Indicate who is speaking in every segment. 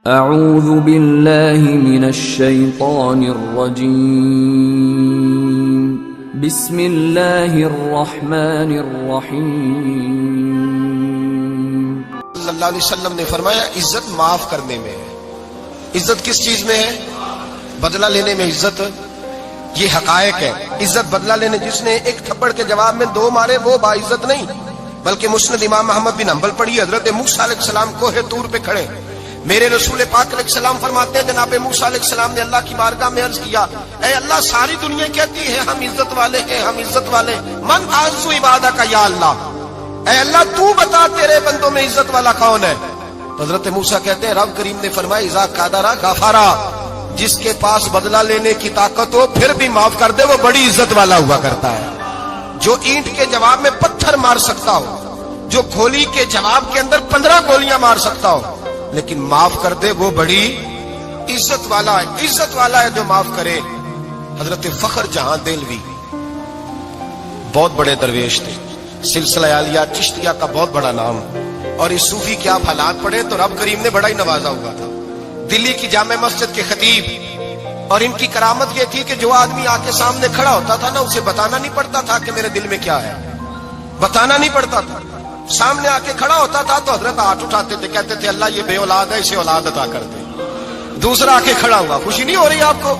Speaker 1: اعوذ باللہ من الشیطان الرجیم بسم اللہ الرحمن الرحیم۔
Speaker 2: صلی اللہ علیہ وسلم نے فرمایا عزت معاف کرنے میں ہے۔ عزت کس چیز میں ہے؟ بدلہ لینے میں عزت، یہ حقائق ہے۔ عزت بدلہ لینے، جس نے ایک تھپڑ کے جواب میں دو مارے وہ باعزت نہیں، بلکہ مسند امام احمد بن حنبل پڑھی، حضرت موسیٰ علیہ السلام کوہ طور پہ کھڑے، میرے رسول پاک علیہ السلام فرماتے ہیں جناب موسیٰ علیہ السلام نے اللہ کی بارگاہ میں عرض کیا، اے اللہ ساری دنیا کہتی ہے ہم عزت والے ہیں، ہم عزت والے، من اعز عبادک یا اللہ، اے اللہ تو بتا تیرے بندوں میں عزت والا کون ہے؟ حضرت موسیٰ کہتے ہیں رب کریم نے فرمایا اذا قادر غفارا، جس کے پاس بدلہ لینے کی طاقت ہو پھر بھی معاف کر دے وہ بڑی عزت والا ہوا کرتا ہے۔ جو اینٹ کے جواب میں پتھر مار سکتا ہو، جو گولی کے جواب کے اندر 15 گولیاں مار سکتا ہو لیکن معاف کر دے وہ بڑی عزت والا ہے۔ عزت والا ہے جو معاف کرے۔ حضرت فخر جہاں دہلوی بہت بڑے درویش تھے، سلسلہ عالیہ چشتیہ کا بہت بڑا نام، اور اس صوفی کے آپ حالات پڑھیں تو رب کریم نے بڑا ہی نوازا ہوا تھا۔ دلی کی جامع مسجد کے خطیب، اور ان کی کرامت یہ تھی کہ جو آدمی آ کے سامنے کھڑا ہوتا تھا نا اسے بتانا نہیں پڑتا تھا کہ میرے دل میں کیا ہے، بتانا نہیں پڑتا تھا، سامنے آ کے کھڑا ہوتا تھا تو حضرت ہاتھ اٹھاتے تھے، کہتے تھے اللہ یہ بے اولاد ہے اسے اولاد عطا کر دے۔ دوسرا آ کے کھڑا ہوا، خوشی نہیں ہو رہی آپ کو؟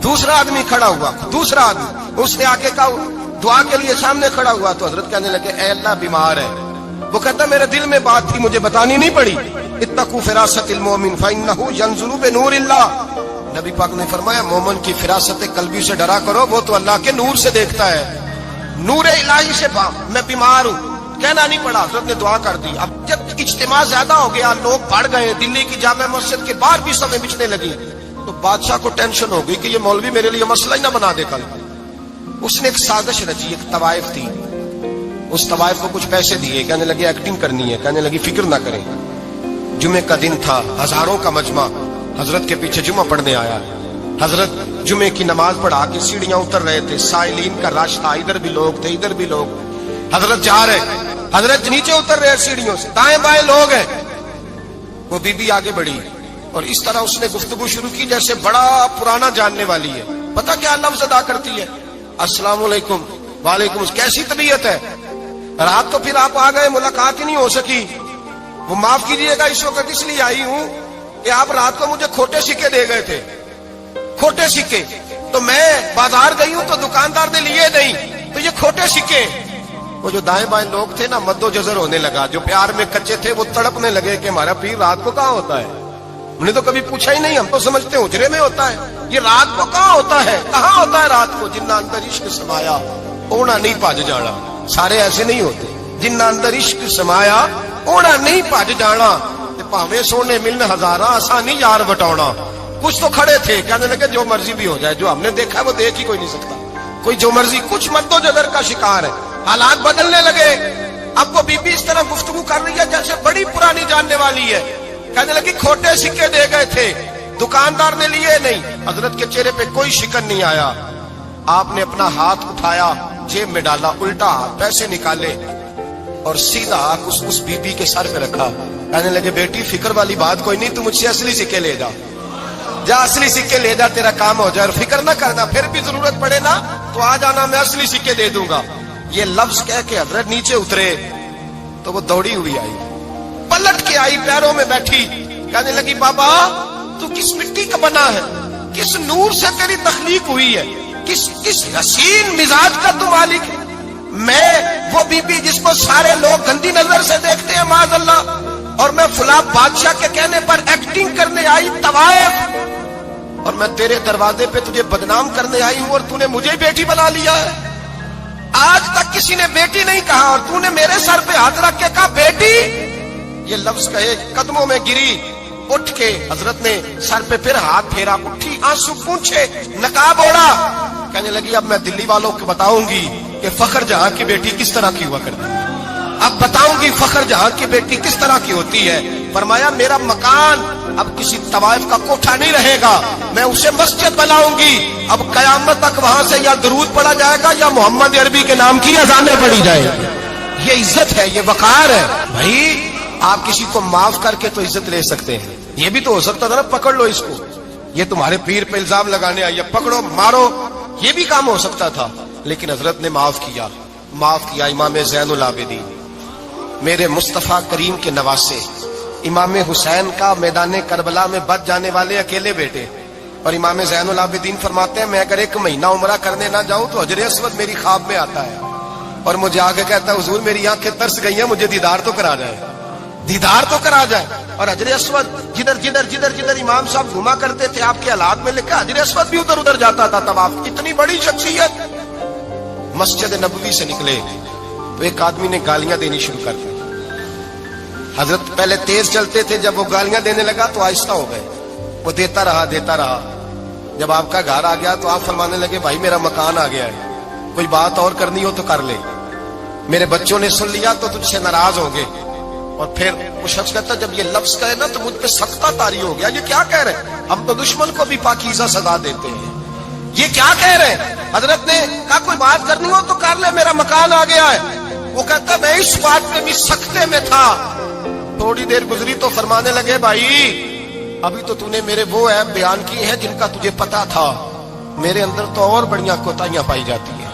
Speaker 2: دوسرا آدمی کھڑا ہوا، دوسرا آدمی، اس نے آ کے کہا دعا کے لیے سامنے کھڑا ہوا تو حضرت کہنے لگے اے اللہ بیمار ہے، وہ کہتا میرے دل میں بات تھی مجھے بتانی نہیں پڑی، اتقوا فراست المؤمن فانہ ینظر بنور اللہ، نبی پاک نے فرمایا مومن کی فراست قلبی سے ڈرا کرو، وہ تو اللہ کے نور سے دیکھتا ہے، نور الہی سے میں بیمار ہوں، کہنا نہیں پڑا، حضرت نے دعا کر دی۔ اب جب اجتماع زیادہ ہو گیا، لوگ بڑھ گئے، دلی کی جامع مسجد کے باہر بھی سبیں بچنے لگی، تو بادشاہ کو ٹینشن ہو گئی کہ یہ مولوی میرے لیے مسئلہ ہی نہ بنا دے کل۔ اس نے ایک سازش رچی، ایک طوائف تھی، اس طوائف کو کچھ پیسے دیے، کہنے لگے ایکٹنگ کرنی ہے، کہنے لگی فکر نہ کریں۔ جمعے کا دن تھا، ہزاروں کا مجمع حضرت کے پیچھے جمعہ پڑھنے آیا، حضرت جمعے کی نماز پڑھا کے سیڑھیاں اتر رہے تھے، سائلین کا رش تھا، ادھر بھی لوگ تھے ادھر بھی لوگ، حضرت جا رہے، حضرت نیچے اتر رہے سیڑھیوں سے، دائیں بائیں لوگ ہیں، وہ بی بی آگے بڑھی اور اس طرح اس نے گفتگو شروع کی جیسے بڑا پرانا جاننے والی ہے۔ پتہ کیا لفظ ادا کرتی ہے؟ السلام علیکم، وعلیکم، کیسی طبیعت ہے؟ رات تو پھر آپ آ گئے، ملاقات ہی نہیں ہو سکی، وہ معاف کیجئے گا اس وقت اس لیے آئی ہوں کہ آپ رات کو مجھے کھوٹے سکے دے گئے تھے، کھوٹے سکے، تو میں بازار گئی ہوں تو دکاندار نے لیے نہیں، تو یہ کھوٹے سکے۔ وہ جو دائیں بائیں لوگ تھے نا مد و جزر ہونے لگا، جو پیار میں کچے تھے وہ تڑپنے لگے کہ ہمارا پیر رات کو کہاں ہوتا ہے، انہیں تو کبھی پوچھا ہی نہیں، ہم تو سمجھتے حجرے میں ہوتا ہے، یہ رات کو کہاں ہوتا ہے، کہاں ہوتا ہے رات کو؟ جنہ اندر عشق سمایا اونا نہیں پاج جانا، سارے ایسے نہیں ہوتے، جنہ اندر عشق سمایا اونا نہیں پاج جانا، پاوے سونے ملن ہزاراں آسانی یار بٹاؤنا۔ کچھ تو کھڑے تھے کہنے لگے جو مرضی بھی ہو جائے، جو ہم نے دیکھا ہے وہ دیکھ ہی کوئی نہیں سکتا، کوئی جو مرضی، کچھ مد و جزر کا شکار ہے۔ حالات بدلنے لگے، اب وہ بی بی اس طرح گفتگو کر رہی ہے جیسے بڑی پرانی جاننے والی ہے، کہنے لگی کھوٹے سکے دے گئے تھے، دکاندار نے لیے نہیں۔ حضرت کے چہرے پہ کوئی شکن نہیں آیا، آپ نے اپنا ہاتھ اٹھایا، جیب میں ڈالا، الٹا ہاتھ پیسے نکالے اور سیدھا اس بی بی کے سر پہ رکھا، کہنے لگے بیٹی فکر والی بات کوئی نہیں، تو مجھ سے اصلی سکے لے جا، جا اصلی سکے لے جا، تیرا کام ہو جائے، اور فکر نہ کرنا، پھر بھی ضرورت پڑے نا تو آ جانا، میں اصلی سکے دے دوں گا۔ یہ لفظ کہہ کے حضرت نیچے اترے تو وہ دوڑی ہوئی آئی، پلٹ کے آئی، پیروں میں بیٹھی، کہنے لگی بابا تو کس مٹی کا بنا ہے، کس نور سے تیری تخلیق ہوئی ہے، کس حسین مزاج کا تو مالک ہے؟ میں وہ بی بی جس کو سارے لوگ گندی نظر سے دیکھتے ہیں معاذ اللہ، اور میں فلاں بادشاہ کے کہنے پر ایکٹنگ کرنے آئی طوائف، اور میں تیرے دروازے پہ تجھے بدنام کرنے آئی ہوں اور تو نے مجھے بیٹی بنا لیا ہے۔ آج تک کسی نے بیٹی نہیں کہا اور تو نے میرے سر پہ ہاتھ رکھ کے کہا بیٹی، یہ لفظ کہے قدموں میں گری، اٹھ کے حضرت نے سر پہ پھر ہاتھ پھیرا، اٹھی، آنسو پونچھے، نقاب اوڑا، کہنے لگی اب میں دلی والوں کو بتاؤں گی کہ فخر جہاں کی بیٹی کس طرح کی ہوا کرتی ہے، اب بتاؤں گی فخر جہاں کی بیٹی کس طرح کی ہوتی ہے۔ فرمایا میرا مکان اب کسی طوائف کا کوٹھا نہیں رہے گا، میں اسے مسجد بناؤں گی، اب قیامت تک وہاں سے یا درود پڑھا جائے گا یا محمد عربی کے نام کی اذانیں پڑھی جائے گی۔ یہ عزت ہے، یہ وقار ہے۔ بھائی آپ کسی کو معاف کر کے تو عزت لے سکتے ہیں. یہ بھی تو ہو سکتا تھا نا پکڑ لو اس کو, یہ تمہارے پیر پہ الزام لگانے آئی ہے, پکڑو مارو, یہ بھی کام ہو سکتا تھا. لیکن حضرت نے معاف کیا. امام زین العابدین میرے مصطفیٰ کریم کے نواسے, امام حسین کا میدان کربلا میں بچ جانے والے اکیلے بیٹے. اور امام زین العابدین فرماتے ہیں میں اگر 1 مہینہ عمرہ کرنے نہ جاؤں تو حجر اسود میری خواب میں آتا ہے اور مجھے آگے کہتا ہے حضور میری آنکھیں ترس گئی ہیں, مجھے دیدار تو کرا جائے, دیدار تو کرا جائے. اور حجر اسود جدھر جدھر جدھر جدھر امام صاحب گھما کرتے تھے آپ کے حالات میں لکھا حجر اسود بھی ادھر ادھر جاتا تھا طواف. اتنی بڑی شخصیت. مسجد نبوی سے نکلے تو ایک آدمی نے گالیاں دینی شروع کر دی. حضرت پہلے تیز چلتے تھے, جب وہ گالیاں دینے لگا تو آہستہ ہو گئے. وہ دیتا رہا. جب آپ کا گھر آ گیا تو آپ فرمانے لگے بھائی میرا مکان آ گیا ہے, کوئی بات اور کرنی ہو تو کر لے, میرے بچوں نے سن لیا تو تجھ سے ناراض ہوں گے. اور پھر وہ شخص کہتا جب یہ لفظ کہے نا تو مجھ پہ سختہ طاری ہو گیا, یہ کیا کہہ رہے ہیں, ہم تو دشمن کو بھی پاکیزہ سزا دیتے ہیں, یہ کیا کہہ رہے ہیں. حضرت نے کہا کوئی بات کرنی ہو تو کر لے, میرا مکان آ گیا ہے. وہ کہتا میں اس بات میں بھی سختے میں تھا. تھوڑی دیر گزری تو فرمانے لگے بھائی ابھی تو نے میرے وہ عیب بیان کیے ہیں جن کا تجھے پتا تھا, میرے اندر تو اور بڑیاں کوتاہیاں پائی جاتی ہیں,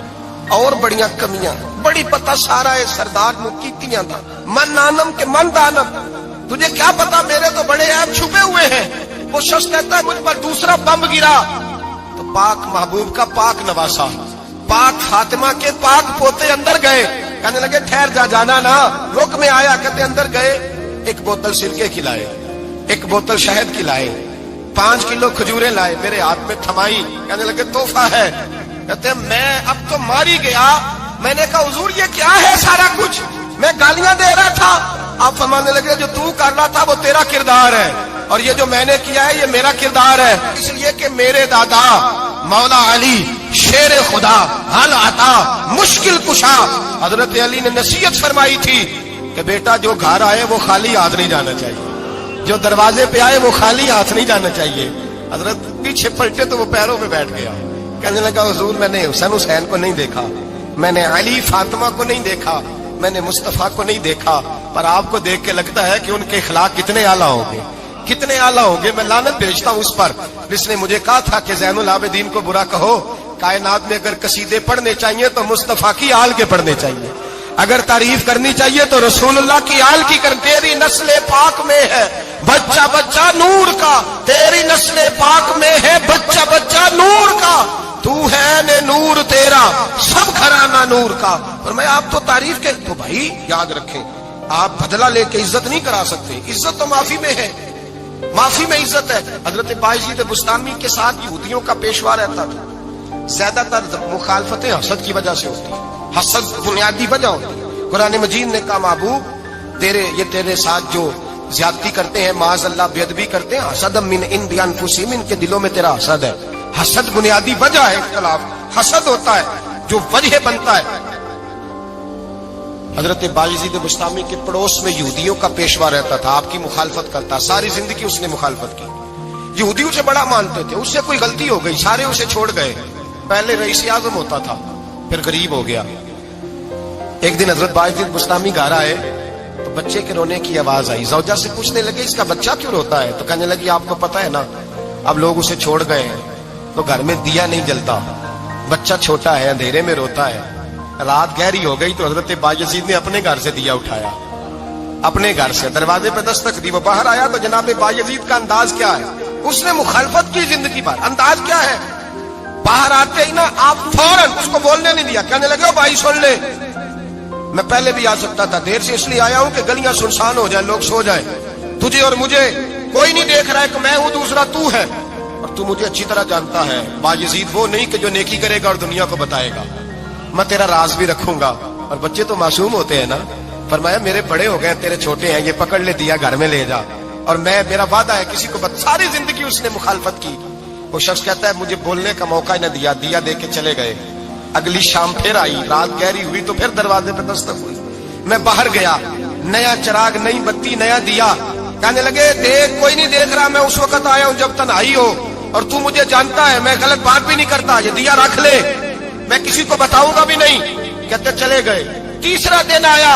Speaker 2: اور بڑیاں کمیاں. بڑی پتا سارا ہے سردار مکیتیاں تھا من نانم کے من دانم, تجھے کیا پتا میرے تو بڑے عیب چھپے ہوئے ہیں. وہ شخص کہتا ہے مجھ پر دوسرا بم گرا تو پاک محبوب کا پاک نواسا, پاک فاطمہ کے پاک پوتے اندر گئے. کہنے لگے ٹھہر جانا نا, رک میں آیا. کہتے اندر گئے, 1 بوتل سرکے کھلائے, 1 بوتل شہد کھلائے, 5 کلو کھجوریں لائے, میرے ہاتھ میں تھمائی. کہنے لگے تحفہ ہے. کہتے ہیں میں اب تو ماری گیا. میں نے کہا حضور یہ کیا ہے سارا کچھ, میں گالیاں دے رہا تھا. آپ فرمانے لگے جو تو کر رہا تھا وہ تیرا کردار ہے اور یہ جو میں نے کیا ہے یہ میرا کردار ہے. اس لیے کہ میرے دادا مولا علی شیر خدا حل عطا مشکل کشا, حضرت علی نے نصیحت فرمائی تھی کہ بیٹا جو گھر آئے وہ خالی ہاتھ نہیں جانا چاہیے, جو دروازے پہ آئے وہ خالی ہاتھ نہیں جانا چاہیے. حضرت پیچھے پلٹے تو وہ پیروں میں بیٹھ گیا. کہنے لگا حضور میں نے حسین کو نہیں دیکھا, میں نے علی فاطمہ کو نہیں دیکھا, میں نے مصطفیٰ کو نہیں دیکھا, پر آپ کو دیکھ کے لگتا ہے کہ ان کے اخلاق کتنے اعلیٰ ہوں گے, کتنے اعلیٰ ہوں گے. میں لعنت بھیجتا ہوں اس پر جس نے مجھے کہا تھا کہ زین العابدین کو برا کہو. کائنات میں اگر قصیدے پڑھنے چاہیے تو مصطفیٰ کی آل کے پڑھنے چاہیے, اگر تعریف کرنی چاہیے تو رسول اللہ کی آل کی کر. تیری نسل پاک میں ہے بچہ بچہ نور کا, تیری نسل پاک میں ہے بچہ بچہ نور کا, تو ہے نے نور تیرا سب گھرانہ نور کا. اور میں آپ تو تعریف کے تو بھائی یاد رکھیں آپ بدلہ لے کے عزت نہیں کرا سکتے. عزت تو معافی میں ہے, معافی میں عزت ہے. حضرت بایزید بستامی کے ساتھ یہودیوں کا پیشوا رہتا تھا. زیادہ تر مخالفتیں حسد کی وجہ سے ہوتی ہیں, حسد بنیادی وجہ ہوتی ہے. قرآن مجید نے کہا محبوب تیرے ساتھ جو زیادتی کرتے ہیں معاذ اللہ بے ادبی کرتے ہیں, حسد من عند انفسہم, ان کے دلوں میں تیرا حسد ہے. حسد بنیادی وجہ ہے اختلاف, حسد ہوتا ہے جو وجہ بنتا ہے. حضرت بایزید بستامی کے پڑوس میں یہودیوں کا پیشوا رہتا تھا, آپ کی مخالفت کرتا, ساری زندگی اس نے مخالفت کی. یہودی اسے بڑا مانتے تھے, اس سے کوئی غلطی ہو گئی سارے اسے چھوڑ گئے. پہلے رئیس اعظم ہوتا تھا پھر غریب ہو گیا. ایک دن حضرت بایزید بستامی گھر آئے تو بچے کے رونے کی آواز آئی. زوجہ سے پوچھنے لگے اس کا بچہ کیوں روتا ہے, تو کہنے لگی آپ کو پتا ہے نا اب لوگ اسے چھوڑ گئے ہیں تو گھر میں دیا نہیں جلتا, بچہ چھوٹا ہے اندھیرے میں روتا ہے. رات گہری ہو گئی تو حضرت بایزید نے اپنے گھر سے دیا اٹھایا, اپنے گھر سے دروازے پہ دستک دی. وہ باہر آیا تو جناب بایزید کا انداز کیا ہے, اس نے مخالفت کی زندگی بھر. انداز کیا ہے, باہر آتے ہی نا آپ فوراً اس کو بولنے نہیں دیا. کہنے لگے بھائی سن لے, میں پہلے بھی آ سکتا تھا, دیر سے اس لیے آیا ہوں کہ گلیاں سنسان ہو جائیں, لوگ سو جائیں, تجھے اور مجھے کوئی نہیں دیکھ رہا ہے کہ میں ہوں دوسرا تو ہے, اور تو مجھے اچھی طرح جانتا ہے. بایزید وہ نہیں کہ جو نیکی کرے گا اور دنیا کو بتائے گا, میں تیرا راز بھی رکھوں گا. اور بچے تو معصوم ہوتے ہیں نا. فرمایا میرے بڑے ہو گئے تیرے چھوٹے ہیں, یہ پکڑ لے دیا گھر میں لے جا, اور میرا وعدہ ہے کسی کو ساری زندگی اس نے مخالفت کی. وہ شخص کہتا ہے مجھے بولنے کا موقع نہ دیا, دیا دے کے چلے گئے. اگلی شام پھر آئی, رات گہری ہوئی تو پھر دروازے پہ دستک ہوئی. میں باہر گیا, نیا چراغ, نئی بتی, نیا دیا. کہنے لگے دیکھ کوئی نہیں دیکھ رہا, میں اس وقت آیا ہوں جب تنہائی ہو, اور تو مجھے جانتا ہے میں غلط بات بھی نہیں کرتا, یہ دیا رکھ لے, میں کسی کو بتاؤں گا بھی نہیں. کہتے چلے گئے. تیسرا دن آیا